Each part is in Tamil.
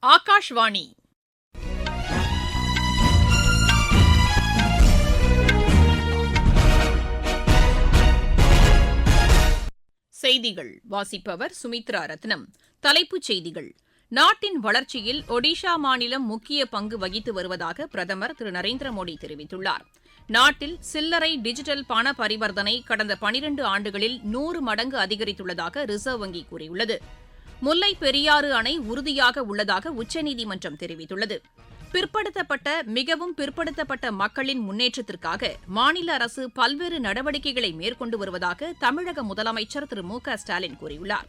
ஆகாஷ்வாணி செய்திகள் வாசிப்பவர் சுமித்ரா ரத்னம். தலைப்புச் செய்திகள்: நாட்டின் வளர்ச்சியில் ஒடிஷா மாநிலம் முக்கிய பங்கு வகித்து வருவதாக பிரதமர் திரு நரேந்திர மோடி தெரிவித்துள்ளார். நாட்டில் சில்லறை டிஜிட்டல் பண பரிவர்த்தனை கடந்த 12 ஆண்டுகளில் 100 மடங்கு அதிகரித்துள்ளதாக ரிசர்வ் வங்கி கூறியுள்ளது. முல்லைப் பெரியாறு அணை உறுதியாக உள்ளதாக உச்சநீதிமன்றம் தெரிவித்துள்ளது. பிற்படுத்தப்பட்ட, மிகவும் பிற்படுத்தப்பட்ட மக்களின் முன்னேற்றத்திற்காக மாநில அரசு பல்வேறு நடவடிக்கைகளை மேற்கொண்டு வருவதாக தமிழக முதலமைச்சர் திரு மு க ஸ்டாலின் கூறியுள்ளார்.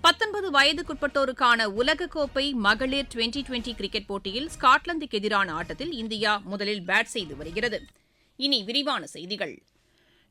19 வயதுக்குட்பட்டோருக்கான உலகக்கோப்பை மகளிர் டுவெண்டி கிரிக்கெட் போட்டியில் ஸ்காட்லாந்துக்கு எதிரான ஆட்டத்தில் இந்தியா முதலில் பேட் செய்து வருகிறது. இனி விரிவான செய்திகள்.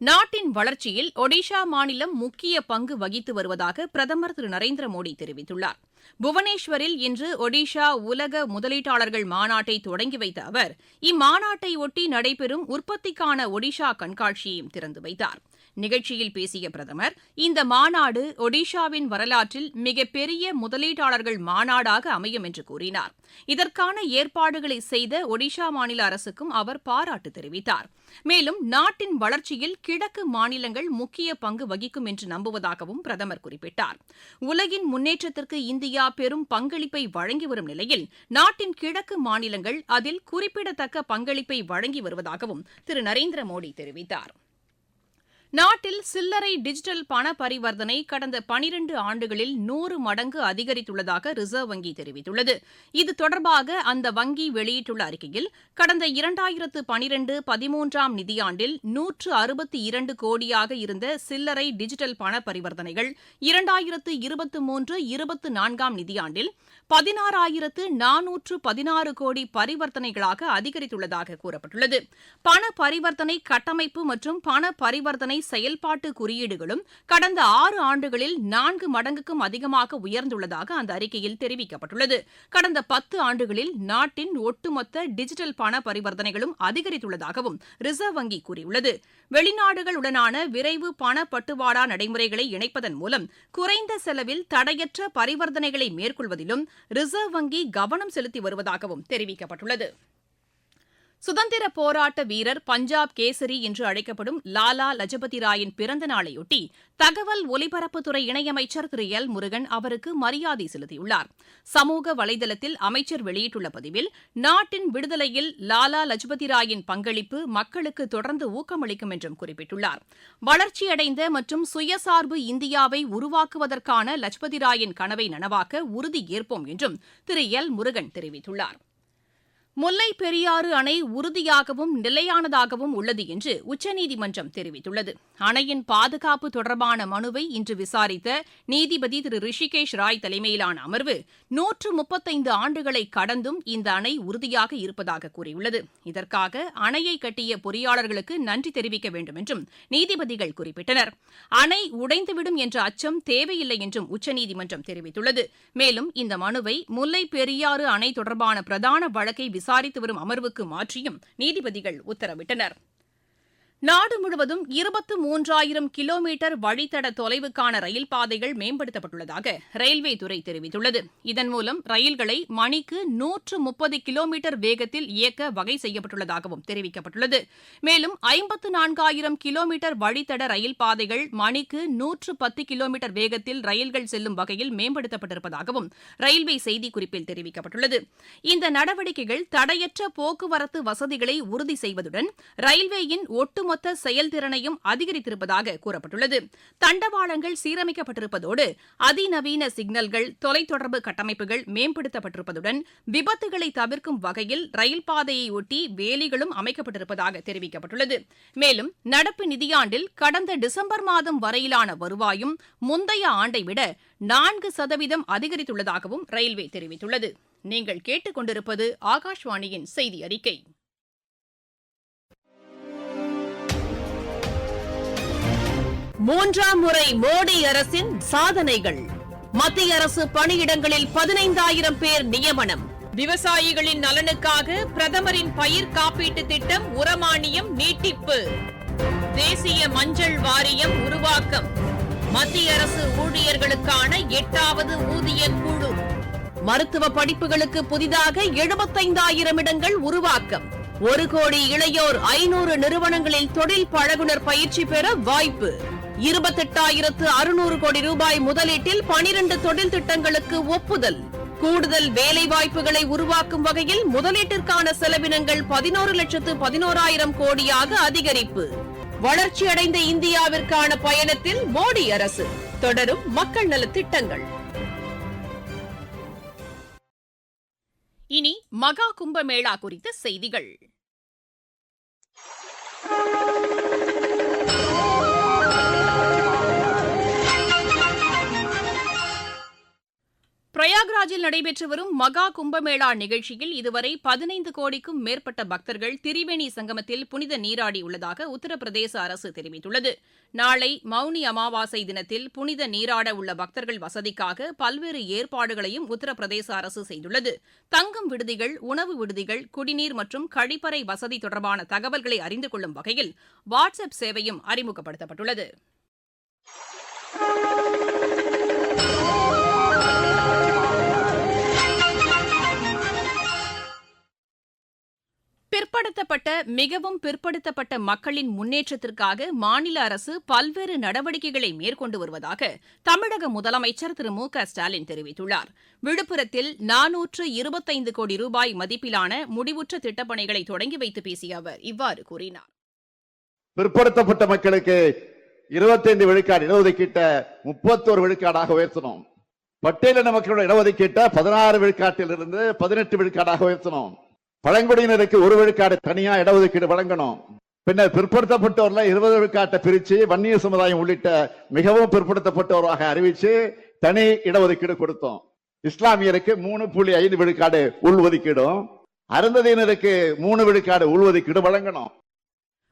நாட்டின் வளர்ச்சியில் ஒடிஷா மாநிலம் முக்கிய பங்கு வகித்து வருவதாக பிரதமர் திரு நரேந்திர மோடி தெரிவித்துள்ளார். புவனேஸ்வரில் இன்று ஒடிஷா உலக முதலீட்டாளர்கள் மாநாட்டை தொடங்கி வைத்த அவர் இம்மாநாட்டையொட்டி நடைபெறும் உற்பத்திக்கான ஒடிஷா கண்காட்சியையும் திறந்து வைத்தார். நிகழ்ச்சியில் பேசிய பிரதமர், இந்த மாநாடு ஒடிஷாவின் வரலாற்றில் மிகப்பெரிய முதலீட்டாளர்கள் மாநாடாக அமையும் என்று கூறினார். இதற்கான ஏற்பாடுகளை செய்த ஒடிஷா மாநில அரசுக்கும் அவர் பாராட்டு தெரிவித்தார். மேலும் நாட்டின் வளர்ச்சியில் கிழக்கு மாநிலங்கள் முக்கிய பங்கு வகிக்கும் என்று நம்புவதாகவும் பிரதமர் குறிப்பிட்டார். உலகின் முன்னேற்றத்திற்கு இந்தியா பெரும் பங்களிப்பை வழங்கி வரும் நிலையில் நாட்டின் கிழக்கு மாநிலங்கள் அதில் குறிப்பிடத்தக்க பங்களிப்பை வழங்கி வருவதாகவும் திரு நரேந்திர மோடி தெரிவித்தார். நாட்டில் சில்லறை டிஜிட்டல் பண பரிவர்த்தனை கடந்த 12 ஆண்டுகளில் 100 மடங்கு அதிகரித்துள்ளதாக ரிசர்வ் வங்கி தெரிவித்துள்ளது. இது தொடர்பாக அந்த வங்கி வெளியிட்டுள்ள அறிக்கையில், கடந்த 2012-13 நிதியாண்டில் 162 கோடியாக இருந்த சில்லறை டிஜிட்டல் பண பரிவர்த்தனைகள் 2023-24 நிதியாண்டில் 16,416 கோடி பரிவர்த்தனைகளாக அதிகரித்துள்ளதாக கூறப்பட்டுள்ளது. பண பரிவர்த்தனை கட்டமைப்பு மற்றும் பண பரிவர்த்தனை செயல்பாட்டு குறியீடுகளும் கடந்த 6 ஆண்டுகளில் 4 மடங்குக்கும் அதிகமாக உயர்ந்துள்ளதாக அந்த அறிக்கையில் தெரிவிக்கப்பட்டுள்ளது. கடந்த 10 ஆண்டுகளில் நாட்டின் ஒட்டுமொத்த டிஜிட்டல் பண பரிவர்த்தனைகளும் அதிகரித்துள்ளதாகவும் ரிசர்வ் வங்கி கூறியுள்ளது. வெளிநாடுகளுடனான விரைவு பண பட்டுவாடா நடைமுறைகளை இணைப்பதன் மூலம் குறைந்த செலவில் தடையற்ற பரிவர்த்தனைகளை மேற்கொள்வதிலும் ரிசர்வ் வங்கி கவனம் செலுத்தி வருவதாகவும் தெரிவிக்கப்பட்டுள்ளது. சுதந்திர போராட்ட வீரர் பஞ்சாப் கேசரி என்று அழைக்கப்படும் லாலா லஜபதி ராயின் பிறந்த நாளையொட்டி தகவல் ஒலிபரப்புத்துறை இணையமைச்சர் திரு எல் முருகன் அவருக்கு மரியாதை செலுத்தியுள்ளார். சமூக வலைதளத்தில் அமைச்சர் வெளியிட்டுள்ள பதிவில், நாட்டின் விடுதலையில் லாலா லஜபதி ராயின் பங்களிப்பு மக்களுக்கு தொடர்ந்து ஊக்கமளிக்கும் என்றும் குறிப்பிட்டுள்ளார். வளர்ச்சியடைந்த மற்றும் சுயசார்பு இந்தியாவை உருவாக்குவதற்கான லஜபதி ராயின் கனவை நனவாக்க உறுதி ஏற்போம் என்றும் திரு எல் முருகன் தெரிவித்துள்ளார். முல்லைப் பெரியாறு அணை உறுதியாகவும் நிலையானதாகவும் உள்ளது என்று உச்சநீதிமன்றம் தெரிவித்துள்ளது. அணையின் பாதுகாப்பு தொடர்பான மனுவை இன்று விசாரித்த நீதிபதி திரு ரிஷிகேஷ் ராய் தலைமையிலான அமர்வு 135 ஆண்டுகளை கடந்தும் இந்த அணை உறுதியாக இருப்பதாக கூறியுள்ளது. இதற்காக அணையை கட்டிய பொறியாளர்களுக்கு நன்றி தெரிவிக்க வேண்டும் என்றும் நீதிபதிகள் குறிப்பிட்டனர். அணை உடைந்துவிடும் என்ற அச்சம் தேவையில்லை என்றும் உச்சநீதிமன்றம் தெரிவித்துள்ளது. மேலும் இந்த மனுவை முல்லைப் பெரியாறு அணை தொடர்பான பிரதான வழக்கை விசாரித்து வரும் அமர்வுக்கு மாற்றியும் நீதிபதிகள் உத்தரவிட்டனர். நாடு முழுவதும் 23,000 கிலோமீட்டர் வழித்தட தொலைவுக்கான ரயில் பாதைகள் மேம்படுத்தப்பட்டுள்ளதாக ரயில்வே துறை தெரிவித்துள்ளது. இதன் மூலம் ரயில்களை மணிக்கு 130 கிலோமீட்டர் வேகத்தில் இயக்க வகை செய்யப்பட்டுள்ளதாகவும் தெரிவிக்கப்பட்டுள்ளது. மேலும் 54,000 கிலோமீட்டர் வழித்தட ரயில் பாதைகள் மணிக்கு 110 கிலோமீட்டர் வேகத்தில் ரயில்கள் செல்லும் வகையில் மேம்படுத்தப்பட்டிருப்பதாகவும் ரயில்வே செய்திக்குறிப்பில் தெரிவிக்கப்பட்டுள்ளது. இந்த நடவடிக்கைகள் தடையற்ற போக்குவரத்து வசதிகளை உறுதி செய்வதுடன் ரயில்வேயின் ஒட்டுமொத்த செயல்திறனையும் அதிகரித்திருப்பதாக கூறப்பட்டுள்ளது. தண்டவாளங்கள் சீரமைக்கப்பட்டிருப்பதோடு அதிநவீன சிக்னல்கள், தொலைத்தொடர்பு கட்டமைப்புகள் மேம்படுத்தப்பட்டிருப்பதுடன் விபத்துகளை தவிர்க்கும் வகையில் ரயில் பாதையை ஒட்டி வேலிகளும் அமைக்கப்பட்டிருப்பதாக தெரிவிக்கப்பட்டுள்ளது. மேலும் நடப்பு நிதியாண்டில் கடந்த டிசம்பர் மாதம் வரையிலான வருவாயும் முந்தைய ஆண்டை விட 4% அதிகரித்துள்ளதாகவும் ரயில்வே தெரிவித்துள்ளது. நீங்கள் கேட்டுக் கொண்டிருப்பது ஆகாஷ்வாணியின் செய்தி அறிக்கை. மூன்றாம் முறை மோடி அரசின் சாதனைகள். மத்திய அரசு பணியிடங்களில் 15,000 பேர் நியமனம். விவசாயிகளின் நலனுக்காக பிரதமரின் பயிர் காப்பீட்டு திட்டம் உரமானியம் நீட்டிப்பு. தேசிய மஞ்சள் வாரியம் உருவாக்கம். மத்திய அரசு ஊழியர்களுக்கான 8வது ஊதிய குழு. மருத்துவ படிப்புகளுக்கு புதிதாக 75,000 இடங்கள் உருவாக்கம். 1 கோடி இளையோர் 500 நிறுவனங்களில் தொழில் பழகுனர் பயிற்சி பெற வாய்ப்பு. 28,600 கோடி ரூபாய் முதலீட்டில் 12 தொழில் திட்டங்களுக்கு ஒப்புதல். கூடுதல் வேலைவாய்ப்புகளை உருவாக்கும் வகையில் முதலீட்டிற்கான செலவினங்கள் 11,11,000 கோடியாக அதிகரிப்பு. வளர்ச்சியடைந்த இந்தியாவிற்கான பயணத்தில் மோடி அரசு. தொடரும் மக்கள் நலத் திட்டங்கள். இனி மகா கும்பமேளா குறித்த செய்திகள். பிரயாக்ராஜில் நடைபெற்று வரும் மகா கும்பமேளா நிகழ்ச்சியில் இதுவரை 15 கோடிக்கும் மேற்பட்ட பக்தர்கள் திரிவேணி சங்கமத்தில் புனித நீராடியுள்ளதாக உத்தரப்பிரதேச அரசு தெரிவித்துள்ளது. நாளை மவுனி அமாவாசை தினத்தில் புனித நீராட உள்ள பக்தர்கள் வசதிக்காக பல்வேறு ஏற்பாடுகளையும் உத்தரப்பிரதேச அரசு செய்துள்ளது. தங்கும் விடுதிகள், உணவு விடுதிகள், குடிநீர் மற்றும் கழிப்பறை வசதி தொடர்பான தகவல்களை அறிந்து கொள்ளும் வகையில் வாட்ஸ்அப் சேவையும் அறிமுகப்படுத்தப்பட்டுள்ளது. பிற்படுத்தப்பட்ட, மிகவும் பிற்படுத்தப்பட்ட மக்களின் முன்னேற்றத்திற்காக மாநில அரசு பல்வேறு நடவடிக்கைகளை மேற்கொண்டு வருவதாக தமிழக முதலமைச்சர் திரு மு க ஸ்டாலின் தெரிவித்துள்ளார். விழுப்புரத்தில் 425 கோடி ரூபாய் மதிப்பிலான முடிவுற்ற திட்டப்பணிகளை தொடங்கி வைத்து பேசிய அவர் இவ்வாறு கூறினார். பிற்படுத்தப்பட்ட மக்களுக்கு 25 விழுக்காடு இடஒதுக்கீட்டை 31 விழுக்காடாக உயர்த்தணும். பட்டியலின மக்களோட இடஒதுக்கீட்டை 16 விழுக்காட்டிலிருந்து 18 விழுக்காடாக உயர்த்தணும். பழங்குடியினருக்கு 1 விழுக்காடு தனியா இடஒதுக்கீடு வழங்கணும். பின்னர் பிற்படுத்தப்பட்டோர்ல 20 விழுக்காட்டை பிரிச்சு வன்னியர் சமுதாயம் உள்ளிட்ட மிகவும் பிற்படுத்தப்பட்டோராக அறிவிச்சு தனி இடஒதுக்கீடு கொடுத்தோம். இஸ்லாமியருக்கு 3.5 விழுக்காடு உள்ஒதுக்கீடும், அருந்ததியினருக்கு 3 விழுக்காடு உள்ஒதுக்கீடு வழங்கணும்.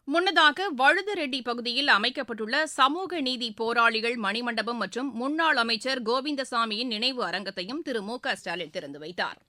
முன்னதாக வழுதரெட்டி பகுதியில் அமைக்கப்பட்டுள்ள சமூக நீதி போராளிகள் மணிமண்டபம் மற்றும் முன்னாள் அமைச்சர் கோவிந்தசாமியின் நினைவு அரங்கத்தையும் திரு மு க ஸ்டாலின் திறந்து வைத்தார்.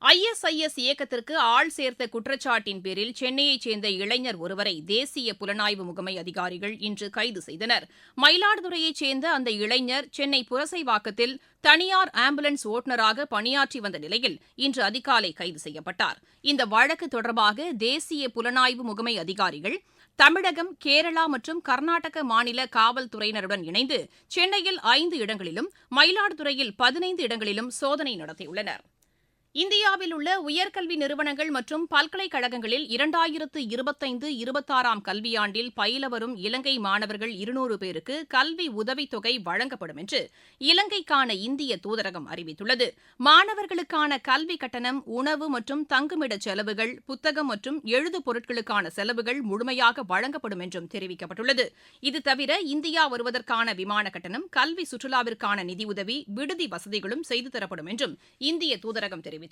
ISIS இயக்கத்திற்கு ஆள் சேர்த்த குற்றச்சாட்டின் பேரில் சென்னையைச் சேர்ந்த இளைஞர் ஒருவரை தேசிய புலனாய்வு முகமை அதிகாரிகள் இன்று கைது செய்தனர். மயிலாடுதுறையைச் சேர்ந்த அந்த இளைஞர் சென்னை புரசைவாக்கத்தில் தனியார் ஆம்புலன்ஸ் ஓட்டுநராக பணியாற்றி வந்த நிலையில் இன்று அதிகாலை கைது செய்யப்பட்டார். இந்த வழக்கு தொடர்பாக தேசிய புலனாய்வு முகமை அதிகாரிகள் தமிழகம், கேரளா மற்றும் கர்நாடக மாநில காவல்துறையினருடன் இணைந்து சென்னையில் 5 இடங்களிலும் மயிலாடுதுறையில் 15 இடங்களிலும் சோதனை நடத்தியுள்ளனர். இந்தியாவில் உள்ள உயர்கல்வி நிறுவனங்கள் மற்றும் பல்கலைக்கழகங்களில் 2025-26 கல்வியாண்டில் பயில வரும் இலங்கை மாணவர்கள் 200 பேருக்கு கல்வி உதவித்தொகை வழங்கப்படும் என்று இலங்கைக்கான இந்திய தூதரகம் அறிவித்துள்ளது. மாணவர்களுக்கான கல்வி கட்டணம், உணவு மற்றும் தங்குமிட செலவுகள், புத்தகம் மற்றும் எழுது பொருட்களுக்கான செலவுகள் முழுமையாக வழங்கப்படும் என்றும் தெரிவிக்கப்பட்டுள்ளது. இதுதவிர இந்தியா வருவதற்கான விமான கட்டணம், கல்வி சுற்றுலாவிற்கான நிதியுதவி, விடுதி வசதிகளும் செய்து தரப்படும் என்றும் இந்திய தூதரகம் தெரிவித்துள்ளது.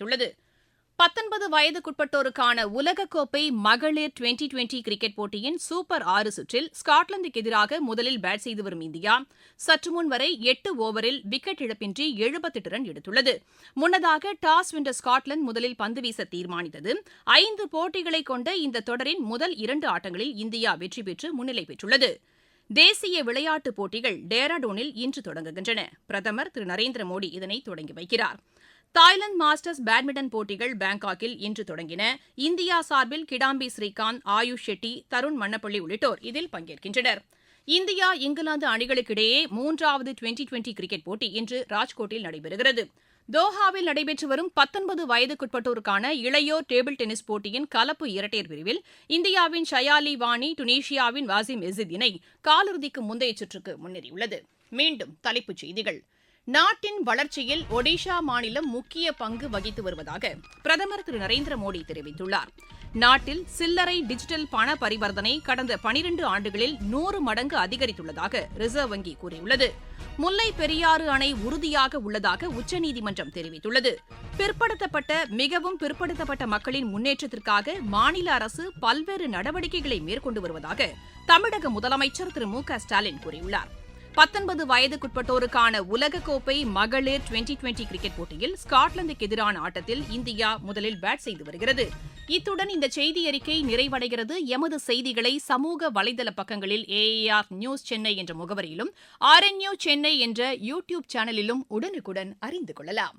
19 வயதுக்குட்பட்டோருக்கான உலகக்கோப்பை மகளிர் 2020 கிரிக்கெட் போட்டியின் சூப்பர் 6 சுற்றில் ஸ்காட்லாந்துக்கு எதிராக முதலில் பேட் செய்து வரும் இந்தியா சற்றுமுன் வரை 8 ஓவரில் விக்கெட் இழப்பின்றி 78 ரன் எடுத்துள்ளது. முன்னதாக டாஸ் வென்ற ஸ்காட்லாந்து முதலில் பந்து வீச தீர்மானித்தது. 5 போட்டிகளை கொண்ட இந்த தொடரின் முதல் 2 ஆட்டங்களில் இந்தியா வெற்றி பெற்று முன்னிலை பெற்றுள்ளது. தேசிய விளையாட்டுப் போட்டிகள் டேராடூனில் இன்று தொடங்குகின்றன. பிரதமர் திரு நரேந்திர மோடி இதனை தொடங்கி வைக்கிறார். தாய்லாந்து மாஸ்டர்ஸ் பேட்மிண்டன் போட்டிகள் பாங்காக்கில் இன்று தொடங்கின. இந்தியா சார்பில் கிடாம்பி ஸ்ரீகாந்த், ஆயுஷ் ஷெட்டி, தருண் மன்னப்பள்ளி உள்ளிட்டோர் இதில் பங்கேற்கின்றனர். இந்தியா, இங்கிலாந்து அணிகளுக்கிடையே 3வது டுவெண்டி கிரிக்கெட் போட்டி இன்று ராஜ்கோட்டில் நடைபெறுகிறது. தோஹாவில் நடைபெற்று வரும் 19 வயதுக்குட்பட்டோருக்கான இளையோர் டேபிள் டென்னிஸ் போட்டியின் கலப்பு இரட்டையர் பிரிவில் இந்தியாவின் ஷயாலி வாணி டுனிஷியாவின் வாசிம் எசித் இணை காலிறுதிக்கு முந்தைய சுற்றுக்கு முன்னேறியுள்ளது. மீண்டும் தலைப்புச் செய்திகள். நாட்டின் வளர்ச்சியில் ஒடிஷா மாநிலம் முக்கிய பங்கு வகித்து வருவதாக பிரதமர் திரு நரேந்திர மோடி தெரிவித்துள்ளார். நாட்டில் சில்லறை டிஜிட்டல் பண பரிவர்த்தனை கடந்த 12 ஆண்டுகளில் 100 மடங்கு அதிகரித்துள்ளதாக ரிசர்வ் வங்கி கூறியுள்ளது. முல்லை பெரியாறு அணை உறுதியாக உள்ளதாக உச்சநீதிமன்றம் தெரிவித்துள்ளது. பிற்படுத்தப்பட்ட, மிகவும் பிற்படுத்தப்பட்ட மக்களின் முன்னேற்றத்திற்காக மாநில அரசு பல்வேறு நடவடிக்கைகளை மேற்கொண்டு வருவதாக தமிழக முதலமைச்சர் திரு மு க ஸ்டாலின் கூறியுள்ளார். 19 வயதுக்குட்பட்டோருக்கான உலகக்கோப்பை மகளிர் 2020 கிரிக்கெட் போட்டியில் ஸ்காட்லாந்துக்கு எதிரான ஆட்டத்தில் இந்தியா முதலில் பேட் செய்து வருகிறது. இத்துடன் இந்த செய்தியறிக்கை நிறைவடைகிறது. எமது செய்திகளை சமூக வலைதள பக்கங்களில் AAR நியூஸ் சென்னை என்ற முகவரியிலும் RNU சென்னை என்ற யூடியூப் சேனலிலும் உடனுக்குடன் அறிந்து கொள்ளலாம்.